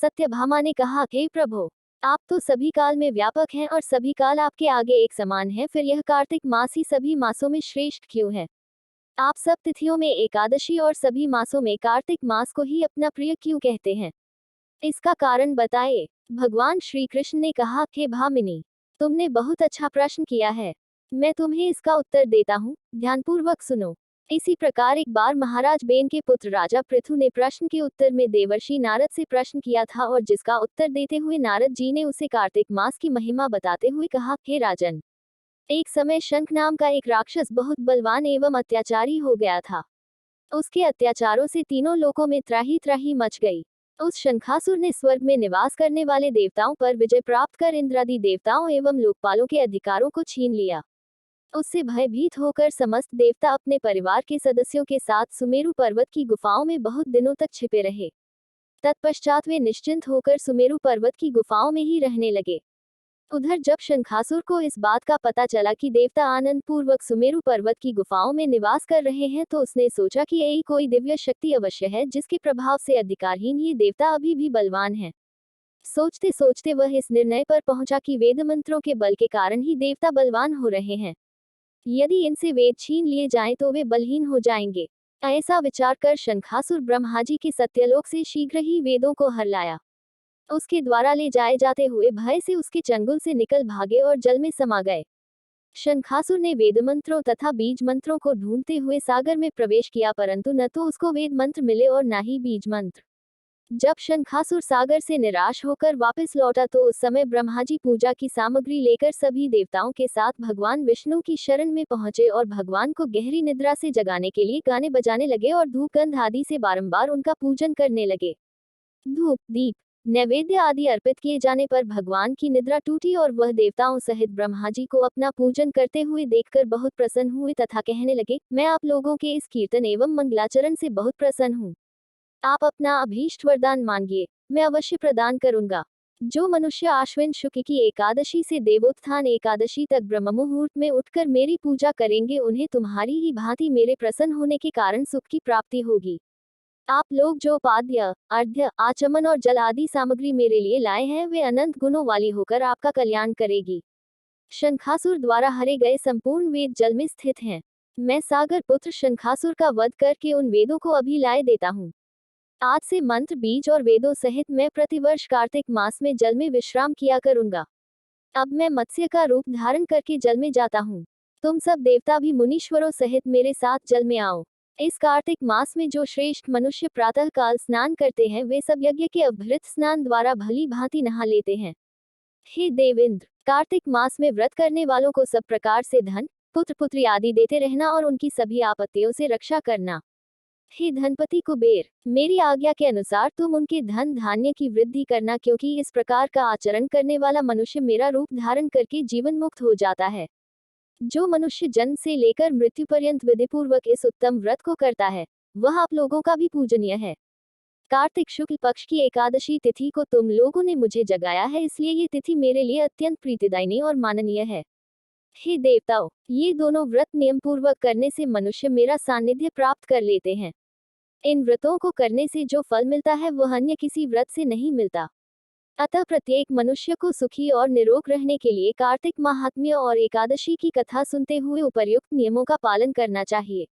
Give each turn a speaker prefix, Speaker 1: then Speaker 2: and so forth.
Speaker 1: सत्यभामा ने कहा, हे प्रभु, आप तो सभी काल में व्यापक हैं और सभी काल आपके आगे एक समान है, फिर यह कार्तिक मास ही सभी मासों में श्रेष्ठ क्यों है? आप सब तिथियों में एकादशी और सभी मासों में कार्तिक मास को ही अपना प्रिय क्यों कहते हैं? इसका कारण बताइए। भगवान श्री कृष्ण ने कहा, हे भामिनी, तुमने बहुत अच्छा प्रश्न किया है। मैं तुम्हें इसका उत्तर देता हूँ, ध्यानपूर्वक सुनो। इसी प्रकार एक बार महाराज बेन के पुत्र राजा पृथु ने प्रश्न के उत्तर में देवर्षि नारद से प्रश्न किया था और जिसका उत्तर देते हुए नारद जी ने उसे कार्तिक मास की महिमा बताते हुए कहा, हे राजन, एक समय शंख नाम का एक राक्षस बहुत बलवान एवं अत्याचारी हो गया था। उसके अत्याचारों से तीनों लोकों में त्राही त्राही मच गई। उस शंखासुर ने स्वर्ग में निवास करने वाले देवताओं पर विजय प्राप्त कर इंद्रादि देवताओं एवं लोकपालों के अधिकारों को छीन लिया। उससे भयभीत होकर समस्त देवता अपने परिवार के सदस्यों के साथ सुमेरु पर्वत की गुफाओं में बहुत दिनों तक छिपे रहे। तत्पश्चात वे निश्चिंत होकर सुमेरु पर्वत की गुफाओं में ही रहने लगे। उधर जब शंखासुर को इस बात का पता चला कि देवता आनंद पूर्वक सुमेरु पर्वत की गुफाओं में निवास कर रहे हैं तो उसने सोचा कि यही कोई दिव्य शक्ति अवश्य है जिसके प्रभाव से अधिकारहीन ये देवता अभी भी बलवान हैं। सोचते सोचते वह इस निर्णय पर पहुंचा कि वेद मंत्रों के बल के कारण ही देवता बलवान हो रहे हैं। यदि इनसे वेद छीन लिए जाएं तो वे बलहीन हो जाएंगे। ऐसा विचार कर शंखासुर ब्रह्माजी के सत्यलोक से शीघ्र ही वेदों को हर लाया। उसके द्वारा ले जाए जाते हुए भय से उसके चंगुल से निकल भागे और जल में समा गए। शंखासुर ने वेद मंत्रों तथा बीज मंत्रों को ढूंढते हुए सागर में प्रवेश किया, परंतु न तो उसको वेद मंत्र मिले और न ही बीज मंत्र। जब शंखासुर सागर से निराश होकर वापस लौटा तो उस समय ब्रह्माजी पूजा की सामग्री लेकर सभी देवताओं के साथ भगवान विष्णु की शरण में पहुंचे और भगवान को गहरी निद्रा से जगाने के लिए गाने बजाने लगे और धूप गंध आदि से बारंबार उनका पूजन करने लगे। धूप, दीप, नैवेद्य आदि अर्पित किए जाने पर भगवान की निद्रा टूटी और वह देवताओं सहित ब्रह्माजी को अपना पूजन करते हुए देखकर बहुत प्रसन्न हुए तथा कहने लगे, मैं आप लोगों के इस कीर्तन एवं मंगलाचरण से बहुत प्रसन्न हूँ। आप अपना अभीष्ट वरदान मांगिए, मैं अवश्य प्रदान करूंगा। जो मनुष्य आश्विन शुक्ल की एकादशी से देवोत्थान एकादशी तक ब्रह्म मुहूर्त में उठकर मेरी पूजा करेंगे उन्हें तुम्हारी ही भांति मेरे प्रसन्न होने के कारण सुख की प्राप्ति होगी। आप लोग जो पाद्य, अर्घ्य, आचमन और जल आदि सामग्री मेरे लिए लाए हैं वे अनंत गुणों वाली होकर आपका कल्याण करेगी। शंखासुर द्वारा हरे गए संपूर्ण वेद जल में स्थित हैं। मैं सागर पुत्र शंखासुर का वध करके उन वेदों को अभी लाए देता हूँ। आज से मंत्र, बीज और वेदों सहित मैं प्रतिवर्ष कार्तिक मास में जल में विश्राम किया करूंगा। अब मैं मत्स्य का रूप धारण करके जल में जाता हूँ। तुम सब देवता भी मुनीश्वरों सहित मेरे साथ जल में आओ। इस कार्तिक मास में जो श्रेष्ठ मनुष्य प्रातः काल स्नान करते हैं वे सब यज्ञ के अभृत स्नान द्वारा भली भांति नहा लेते हैं। हे देवेंद्र, कार्तिक मास में व्रत करने वालों को सब प्रकार से धन, पुत्र पुत्री आदि देते रहना और उनकी सभी आपत्तियों से रक्षा करना। हे धनपति कुबेर, मेरी आज्ञा के अनुसार तुम उनके धन धान्य की वृद्धि करना, क्योंकि इस प्रकार का आचरण करने वाला मनुष्य मेरा रूप धारण करके जीवन मुक्त हो जाता है। जो मनुष्य जन्म से लेकर मृत्यु पर्यंत विधिपूर्वक इस उत्तम व्रत को करता है वह आप लोगों का भी पूजनीय है। कार्तिक शुक्ल पक्ष की एकादशी तिथि को तुम लोगों ने मुझे जगाया है, इसलिए ये तिथि मेरे लिए अत्यंत प्रीतिदायिनी और माननीय है। हे देवताओं, ये दोनों व्रत नियम पूर्वक करने से मनुष्य मेरा सानिध्य प्राप्त कर लेते हैं। इन व्रतों को करने से जो फल मिलता है वह अन्य किसी व्रत से नहीं मिलता। अतः प्रत्येक मनुष्य को सुखी और निरोग रहने के लिए कार्तिक महात्म्य और एकादशी की कथा सुनते हुए उपर्युक्त नियमों का पालन करना चाहिए।